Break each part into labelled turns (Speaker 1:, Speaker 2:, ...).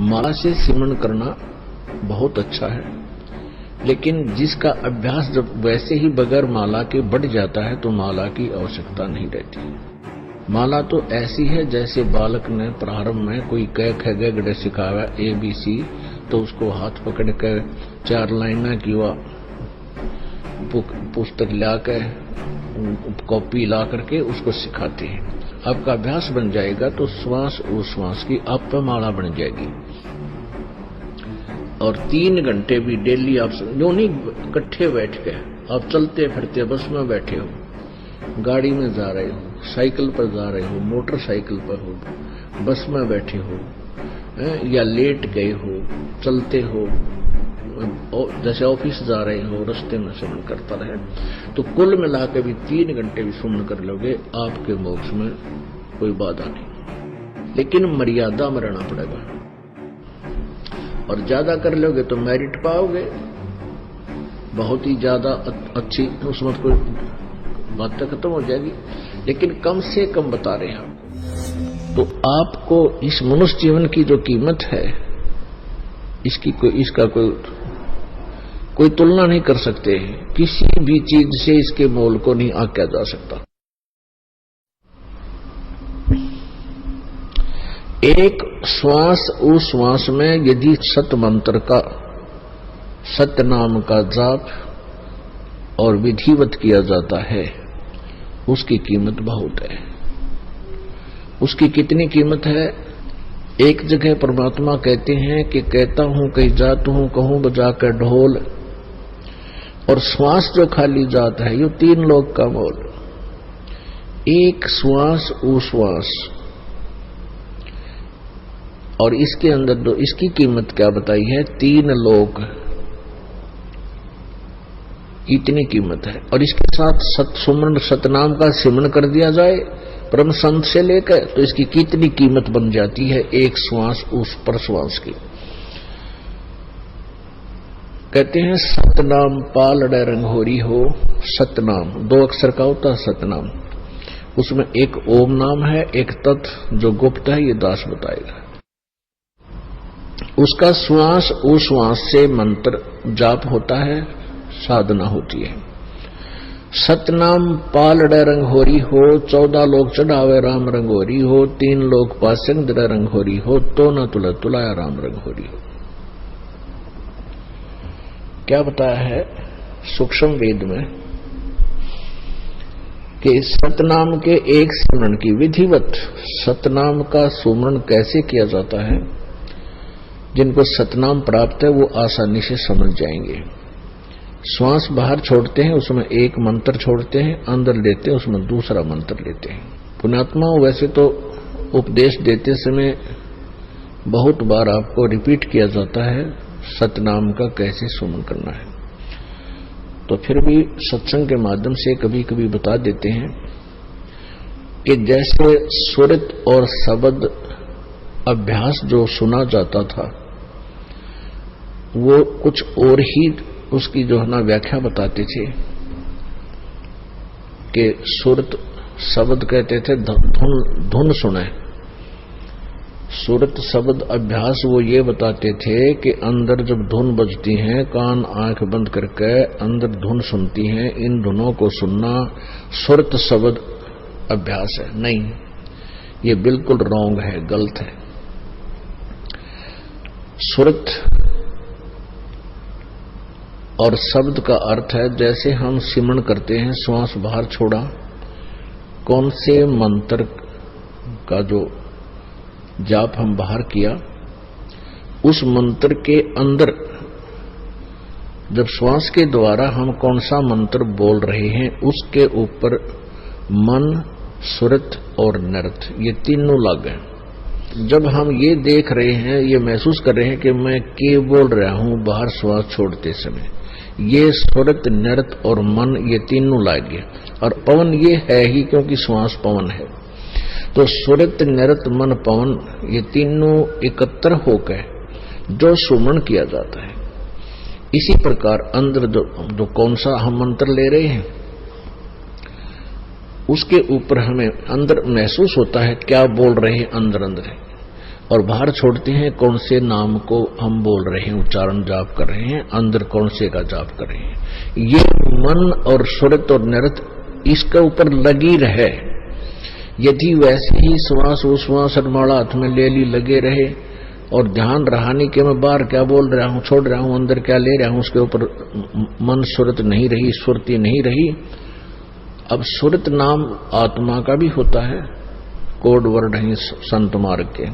Speaker 1: माला से सिमरन करना बहुत अच्छा है, लेकिन जिसका अभ्यास जब वैसे ही बगैर माला के बढ़ जाता है तो माला की आवश्यकता नहीं रहती। माला तो ऐसी है जैसे बालक ने प्रारंभ में कोई क ख ग घ सिखाया ABC, तो उसको हाथ पकड़ कर 4 लाइना की पुस्तक लाकर कॉपी ला करके उसको सिखाते हैं। आपका अभ्यास बन जाएगा तो श्वास उश्वास की आप पर माला बन जाएगी। और 3 घंटे भी डेली आप जो नहीं इकट्ठे बैठ के आप चलते फिरते बस में बैठे हो, गाड़ी में जा रहे हो, साइकिल पर जा रहे हो, मोटरसाइकिल पर हो, बस में बैठे हो या लेट गए हो, चलते हो, जैसे ऑफिस जा रहे हो, रास्ते में सुमन करता रहे, तो कुल मिलाकर भी 3 घंटे भी सुमन कर लोगे, आपके मोक्ष में कोई बाधा नहीं। लेकिन मर्यादा में रहना पड़ेगा, और ज्यादा कर लोगे तो मेरिट पाओगे, बहुत ही ज्यादा अच्छी, उसमें कोई बात तो खत्म हो जाएगी। लेकिन कम से कम बता रहे हैं आपको, तो आपको इस मनुष्य जीवन की जो कीमत है इसका कोई तुलना नहीं कर सकते। किसी भी चीज से इसके मोल को नहीं आंका जा सकता। एक श्वास उस श्वास में यदि सत मंत्र का, सत्य नाम का जाप और विधिवत किया जाता है, उसकी कीमत बहुत है। उसकी कितनी कीमत है? एक जगह परमात्मा कहते हैं कि कहता हूं कहीं जात हूं, कहूं बजाकर ढोल, और श्वास जो खाली जात है ये 3 लोक का मोल। एक श्वास उश्वास, और इसके अंदर इसकी कीमत क्या बताई है? 3 लोक, इतनी कीमत है। और इसके साथ सत्सुमरण सतनाम का सिमरन कर दिया जाए परम संत से लेकर, तो इसकी कितनी कीमत बन जाती है एक श्वास उस पर श्वास की। कहते हैं सतनाम पालड़े रंगोरी हो, सतनाम 2 अक्षर का होता है सतनाम, उसमें एक ओम नाम है, एक तत् जो गुप्त है, ये दास बताएगा। उसका श्वास उश्वास से मंत्र जाप होता है, साधना होती है। सतनाम पालड़े रंगोरी हो, 14 लोग चढ़ावे राम रंगोरी हो, 3 लोग पासंग दर रंगोरी हो, तो न तुला तुलाया राम रंगोरी हो। क्या बताया है सूक्ष्म वेद में कि सतनाम के एक स्मरण की विधिवत, सतनाम का सुमरण कैसे किया जाता है, जिनको सतनाम प्राप्त है वो आसानी से समझ जाएंगे। श्वास बाहर छोड़ते हैं, उसमें एक मंत्र छोड़ते हैं, अंदर लेते हैं, उसमें दूसरा मंत्र लेते हैं। पुण्यात्मा वैसे तो उपदेश देते समय बहुत बार आपको रिपीट किया जाता है सतनाम का कैसे सुमन करना है, तो फिर भी सत्संग के माध्यम से कभी कभी बता देते हैं कि जैसे सुरत और शब्द अभ्यास जो सुना जाता था वो कुछ और ही उसकी जो है ना व्याख्या बताते थे कि सुरत शब्द कहते थे धुन सुने। सुरत शब्द अभ्यास वो ये बताते थे कि अंदर जब धुन बजती है, कान आंख बंद करके अंदर धुन सुनती हैं, इन धुनों को सुनना सुरत शब्द अभ्यास है। नहीं, ये बिल्कुल रॉन्ग है, गलत है। सुरत और शब्द का अर्थ है जैसे हम सिमरन करते हैं, श्वास बाहर छोड़ा, कौन से मंत्र का जो जाप हम बाहर किया, उस मंत्र के अंदर जब श्वास के द्वारा हम कौन सा मंत्र बोल रहे हैं, उसके ऊपर मन, सुरत और नृत, ये तीनों लग हैं। जब हम ये देख रहे हैं, ये महसूस कर रहे हैं कि मैं के बोल रहा हूं बाहर श्वास छोड़ते समय, ये सुरत नृत और मन ये तीनों लग गए। और पवन ये है ही क्योंकि श्वास पवन है, तो सुरत नृत मन पवन ये तीनों एकत्र होकर जो सुमन किया जाता है। इसी प्रकार अंदर जो कौन सा हम मंत्र ले रहे हैं उसके ऊपर हमें अंदर महसूस होता है क्या बोल रहे हैं, अंदर अंदर है। और बाहर छोड़ते हैं कौन से नाम को हम बोल रहे हैं, उच्चारण जाप कर रहे हैं, अंदर कौन से का जाप कर रहे हैं। ये मन और सुरत और नृत इसके ऊपर लगी रहे। यदि वैसे ही श्वास उश्वास माला हाथ में ले ली लगे रहे और ध्यान रहानी के मैं बाहर क्या बोल रहा हूं, छोड़ रहा हूं, अंदर क्या ले रहा हूं, उसके ऊपर मन सुरत नहीं रही, सुरती नहीं रही। अब सुरत नाम आत्मा का भी होता है, कोड वर्ड है संत मार्ग के।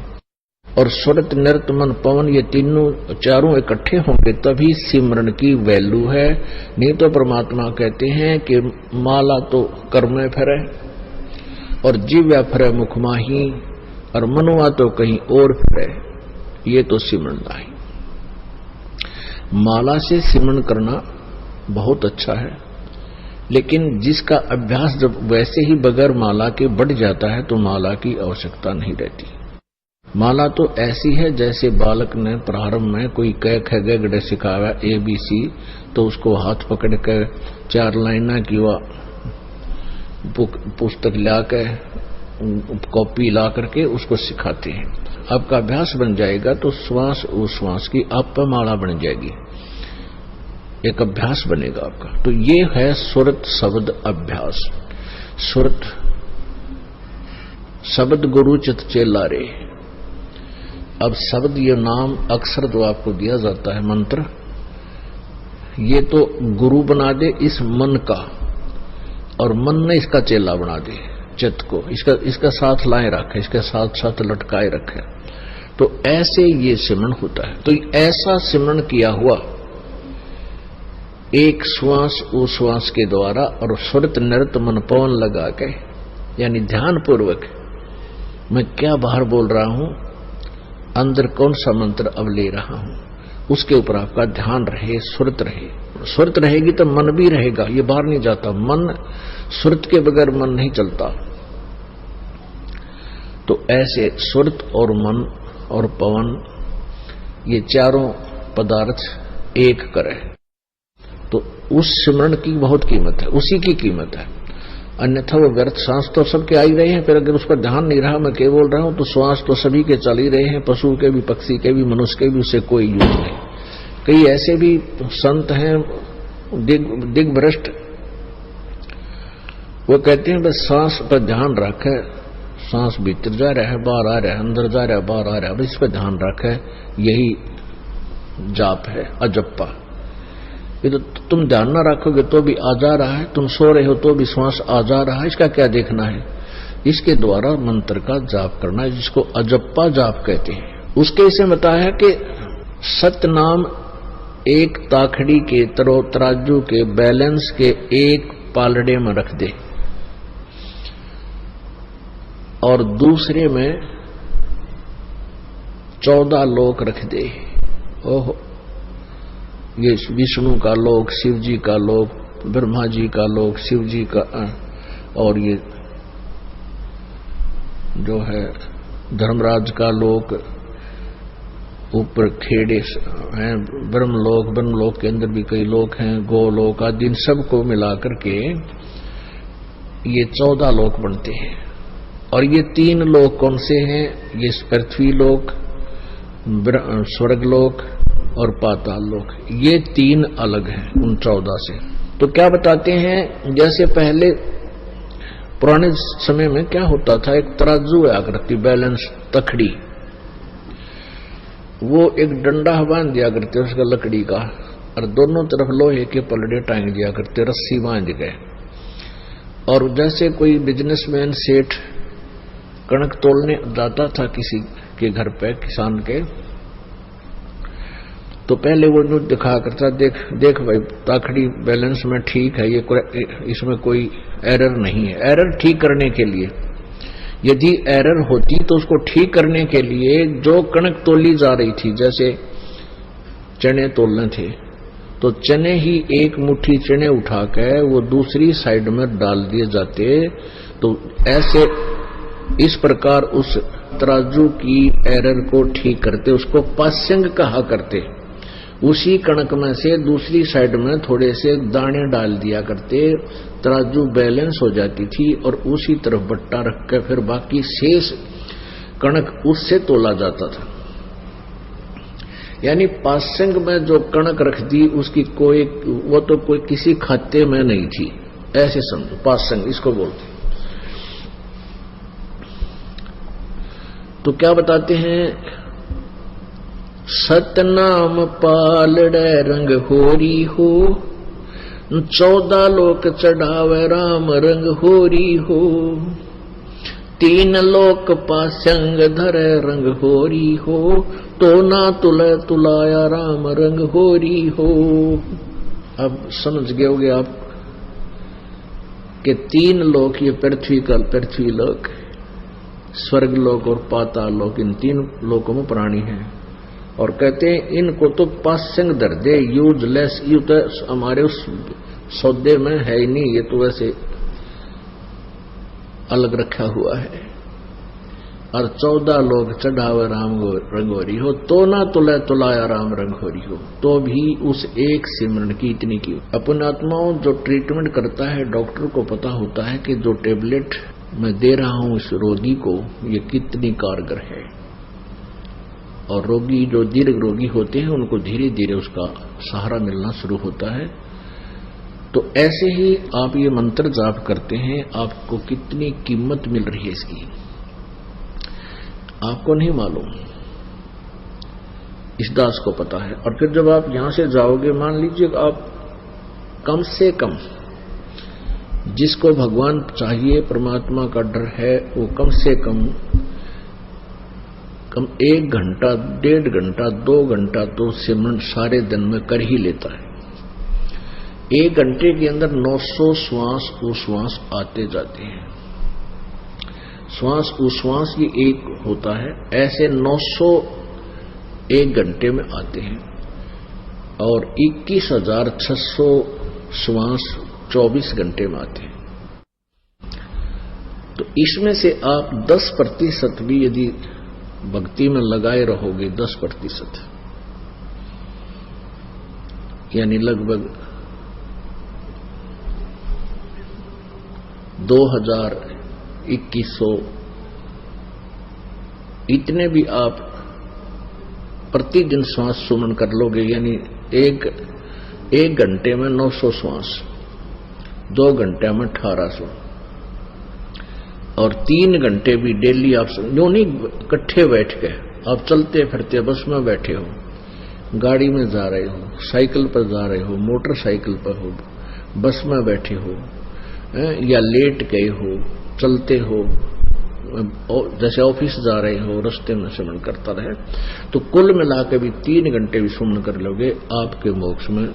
Speaker 1: और सुरत नृत मन पवन ये तीनों चारों इकट्ठे होंगे तभी सिमरन की वैल्यू है। नहीं तो परमात्मा कहते हैं कि माला तो कर में फिरे और जीव्या फिरे मुख माही और मनुआ तो कहीं और फिरे, ये तो सिमरन नहीं। माला से सिमरन करना बहुत अच्छा है, लेकिन जिसका अभ्यास जब वैसे ही बगैर माला के बढ़ जाता है तो माला की आवश्यकता नहीं रहती। माला तो ऐसी है जैसे बालक ने प्रारंभ में कोई क ख ग घ सिखाया ABC, तो उसको हाथ पकड़ कर 4 लाइना की पुस्तक ला के कॉपी ला करके उसको सिखाते हैं। आपका अभ्यास बन जाएगा तो श्वास उश्वास की आप पर माला बन जाएगी, एक अभ्यास बनेगा आपका। तो ये है सुरत शब्द अभ्यास। सुरत शब्द गुरु चित चेला रे। अब शब्द ये नाम अक्षर जो आपको दिया जाता है मंत्र, ये तो गुरु बना दे इस मन का, और मन ने इसका चेला बना दे चित्त को, इसका साथ लाए रखे, इसके साथ साथ लटकाए रखे। तो ऐसे ये सिमरन होता है। तो ऐसा सिमरन किया हुआ एक श्वास उश्वास के द्वारा और सुरत नृत मन पवन लगा के, यानी ध्यान पूर्वक मैं क्या बाहर बोल रहा हूं, अंदर कौन सा मंत्र अब ले रहा हूं, उसके ऊपर आपका ध्यान रहे, सुरत रहे। सुरत रहेगी तो मन भी रहेगा, ये बाहर नहीं जाता। मन सुरत के बगैर मन नहीं चलता। तो ऐसे सुरत और मन और पवन ये चारों पदार्थ एक करे तो उस सिमरन की बहुत कीमत है, उसी की कीमत है। अन्यथा वो व्यर्थ। सांस तो सबके आ ही रहे हैं, फिर अगर उस पर ध्यान नहीं रहा, मैं क्या बोल रहा हूं, तो श्वास तो सभी के चल ही रहे हैं, पशु के भी, पक्षी के भी, मनुष्य के भी, उससे कोई यूज नहीं। कई ऐसे भी संत हैं दिग्भ्रष्ट, वो कहते हैं बस सांस पर ध्यान रखे, सांस भीतर जा रहा है बाहर आ रहा है, अंदर जा रहा है बाहर आ रहा है, बस इस पर ध्यान रखे, यही जाप है अजप्पा। ये तो तुम ध्यान ना रखोगे तो भी आ जा रहा है, तुम सो रहे हो तो भी श्वास आ जा रहा है, इसका क्या देखना है। इसके द्वारा मंत्र का जाप करना है, जिसको अजप्पा जाप कहते हैं। उसके इसे बताया कि सतनाम एक ताखड़ी के तराजू के बैलेंस के एक पालड़े में रख दे और दूसरे में 14 लोक रख दे। ओहो, ये विष्णु का लोक, शिव जी का लोक, ब्रह्मा जी का लोक, शिव जी का, और ये जो है धर्मराज का लोक, ऊपर खेड़े हैं ब्रह्मलोक के अंदर भी कई लोक हैं, गोलोक आदि, इन सबको मिलाकर के ये 14 लोक बनते हैं। और ये 3 लोक कौन से हैं, ये पृथ्वी लोक, स्वर्गलोक और पाताल लोक, ये 3 अलग हैं उन 14 से। तो क्या बताते हैं, जैसे पहले पुराने समय में क्या होता था, एक तराजू आकृति बैलेंस तखड़ी, वो एक डंडा बांध दिया करते उसका लकड़ी का, और दोनों तरफ लोहे के पलड़े टांग दिया करते, रस्सी बांध गए। और जैसे कोई बिजनेसमैन सेठ कणक तोलने जाता था किसी के घर पे, किसान के, तो पहले वो न्यूज दिखा करता, देख भाई ताखड़ी बैलेंस में ठीक है, ये इसमें कोई एरर नहीं है। एरर ठीक करने के लिए, यदि एरर होती तो उसको ठीक करने के लिए जो कणक तोली जा रही थी, जैसे चने तोलने थे, तो चने ही एक मुट्ठी चने उठाकर वो दूसरी साइड में डाल दिए जाते। तो ऐसे इस प्रकार उस तराजू की एरर को ठीक करते, उसको पास्यंग कहा करते। उसी कणक में से दूसरी साइड में थोड़े से दाने डाल दिया करते, तराजू बैलेंस हो जाती थी, और उसी तरफ बट्टा रख कर फिर बाकी शेष कणक उससे तोला जाता था। यानी पासंग में जो कणक रख दी उसकी कोई, वो तो कोई किसी खाते में नहीं थी, ऐसे समझो पासंग इसको बोलते। तो क्या बताते हैं, सतनाम पालड़े रंग होरी हो, 14 लोक चढ़ावे राम रंग होरी हो, 3 लोक पासंग धरे रंग होरी हो, तो ना तुले तुलाया राम रंग होरी हो। अब समझ गए होगे आप कि 3 लोक, ये पृथ्वी का पृथ्वी लोक, स्वर्ग लोक और पाताल लोक, इन 3 लोकों में प्राणी हैं। और कहते हैं इनको तो पासंग धर दे, यूजलेस, यू तो हमारे उस सौदे में है ही नहीं, ये तो वैसे अलग रखा हुआ है। और 14 लोग चढ़ावे राम रंगोरी हो, तो ना तुले तुलाया राम रंगोरी हो, तो भी उस एक सिमरन की इतनी की। अपने आत्माओं जो ट्रीटमेंट करता है, डॉक्टर को पता होता है कि जो टेबलेट मैं दे रहा हूं इस रोगी को ये कितनी कारगर है। और रोगी जो दीर्घ रोगी होते हैं उनको धीरे धीरे उसका सहारा मिलना शुरू होता है। तो ऐसे ही आप ये मंत्र जाप करते हैं, आपको कितनी कीमत मिल रही है इसकी आपको नहीं मालूम, इस दास को पता है। और फिर जब आप यहां से जाओगे, मान लीजिए आप कम से कम, जिसको भगवान चाहिए, परमात्मा का डर है, वो कम से कम 1 घंटा, 1.5 घंटा, 2 घंटा तो सिमरन सारे दिन में कर ही लेता है। 1 घंटे के अंदर 900 श्वास उश्वास आते जाते हैं। श्वास उश्वास ये एक होता है, ऐसे 900 1 घंटे में आते हैं। और 21,600 श्वास 24 घंटे में आते हैं। तो इसमें से आप 10% भी यदि भक्ति में लगाए रहोगे, 10%, यानी लगभग 2,000-2,100 इतने भी आप प्रतिदिन श्वास सुमन कर लोगे, यानी एक घंटे में 900 श्वास, 2 घंटे में 1800, और 3 घंटे भी डेली आप जो नहीं इकट्ठे बैठ के, आप चलते फिरते बस में बैठे हो, गाड़ी में जा रहे हो, साइकिल पर जा रहे हो, मोटरसाइकिल पर हो, बस में बैठे हो, या लेट गए हो, चलते हो, जैसे ऑफिस जा रहे हो, रास्ते में सुमन करता रहे, तो कुल मिला के भी 3 घंटे भी सुमन कर लोगे, आपके मोक्ष में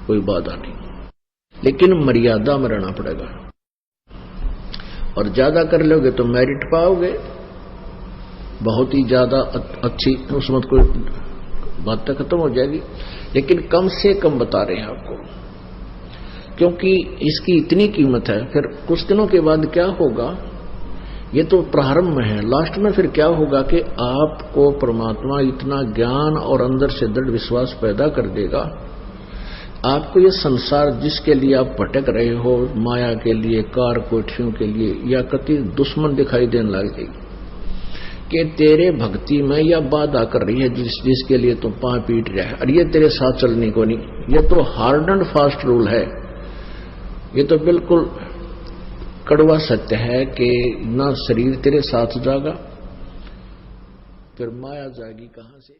Speaker 1: कोई बाधा नहीं। लेकिन मर्यादा में रहना पड़ेगा, और ज्यादा कर लोगे तो मेरिट पाओगे, बहुत ही ज्यादा अच्छी, उसमें कोई बात तो खत्म हो जाएगी। लेकिन कम से कम बता रहे हैं आपको, क्योंकि इसकी इतनी कीमत है। फिर कुछ दिनों के बाद क्या होगा, ये तो प्रारंभ में है, लास्ट में फिर क्या होगा कि आपको परमात्मा इतना ज्ञान और अंदर से दृढ़ विश्वास पैदा कर देगा, आपको ये संसार जिसके लिए आप भटक रहे हो, माया के लिए, कार कोठियों के लिए, या कति दुश्मन दिखाई देने लग जाएगी कि तेरे भक्ति में यह बाधा कर रही है, जिसके लिए तुम पांव पीट रहा है, और ये तेरे साथ चलने को नहीं। ये तो हार्ड एंड फास्ट रूल है, ये तो बिल्कुल कड़वा सत्य है कि ना शरीर तेरे साथ जागा, फिर माया जाएगी कहां से।